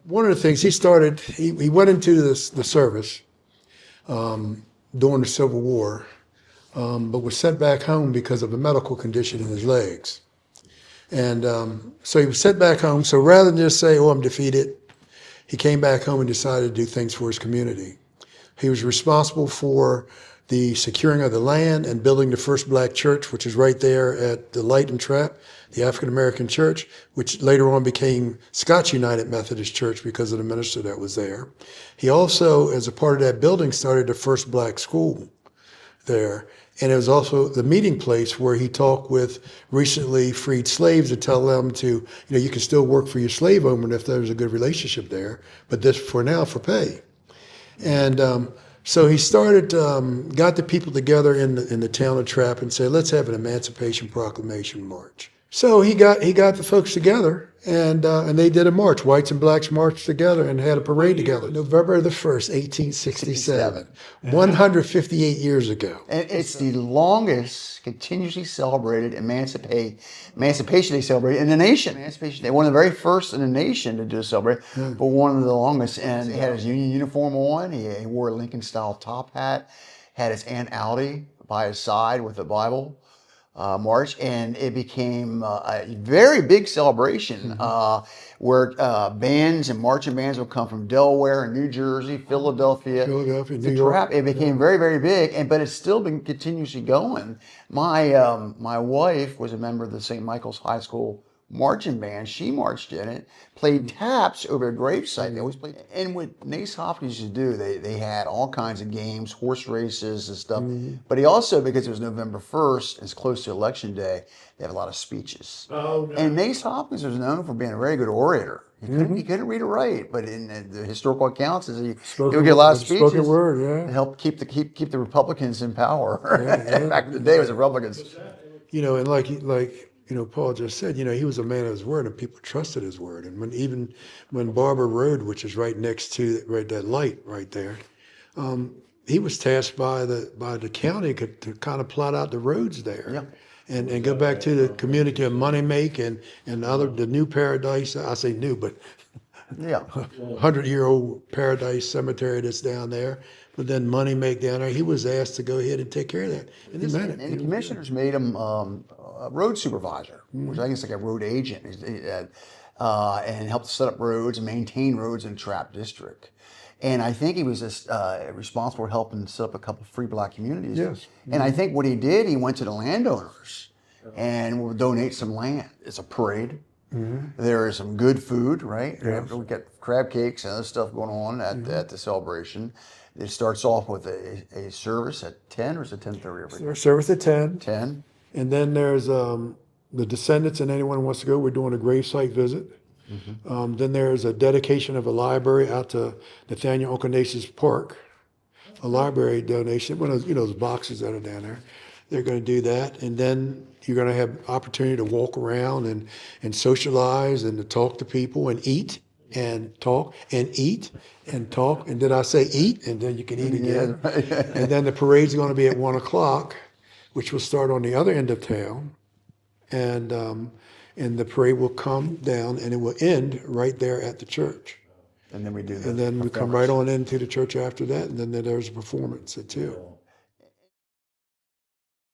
One of the things he went into the service during the Civil War, but was sent back home because of a medical condition in his legs. And so he was sent back home. So rather than just say, oh, I'm defeated, he came back home and decided to do things for his community. He was responsible for the securing of the land and building the first black church, which is right there at the Light and Trappe, the African American church, which later on became Scotts United Methodist Church because of the minister that was there. He also, as a part of that building, started the first black school there. And it was also the meeting place where he talked with recently freed slaves to tell them to, you can still work for your slave owner if there's a good relationship there, but this for now for pay. And so he started, got the people together in the town of Trappe and said, let's have an Emancipation Proclamation march. So he got the folks together, and they did a march. Whites and blacks marched together and had a parade together. November the 1st, 1867, 158 years ago. And it's the longest continuously celebrated Emancipation Day celebrated in the nation. Emancipation Day, one of the very first in the nation to do a celebrate, but one of the longest. And he had his Union uniform on. He wore a Lincoln-style top hat, had his Aunt Allie by his side with the Bible. March, and it became a very big celebration where bands and marching bands would come from Delaware and New Jersey, Philadelphia, New York. It became very, very big, but it's still been continuously going. My wife was a member of the St. Michael's High School marching band. She marched in it, played taps over a gravesite. They always played. And what Nace Hopkins used to do, they had all kinds of games, horse races and stuff. But he also, because it was November 1st, it's close to Election Day, they have a lot of speeches. And Nace Hopkins was known for being a very good orator. He couldn't read or write, but in the historical accounts, he would get a lot of speeches. Spoken word, to help keep the Republicans in power. Back in the day, it was Republicans. And like Paul just said, he was a man of his word, and people trusted his word. And when Barber Road, which is right next to that light right there, he was tasked by the county to kind of plot out the roads there, and go back to the community of Money Make and the new Paradise. I say new, but 100-year-old Paradise Cemetery that's down there. But then Money Make down there, he was asked to go ahead and take care of that. And the commissioners made him a road supervisor, which I think is like a road agent, and helped set up roads and maintain roads in the Trappe district. And I think he was responsible for helping set up a couple of free black communities. Yes. And I think what he did, he went to the landowners and would donate some land. It's a parade. There is some good food, right? Yes. We got crab cakes and other stuff going on at the celebration. It starts off with a service at 10, or is it 10:30? Service at 10. 10. And then there's the descendants and anyone who wants to go. We're doing a gravesite visit. Then there's a dedication of a library out to Nathaniel Nace's Park, a library donation. One of those boxes that are down there. They're going to do that, and then you're going to have opportunity to walk around and socialize and to talk to people and eat and talk and eat and talk. And did I say eat? And then you can eat again. And then the parade's going to be at 1 o'clock, which will start on the other end of town, and the parade will come down and it will end right there at the church. And then we do that. And then we come right on into the church after that, and then there's a performance at 2.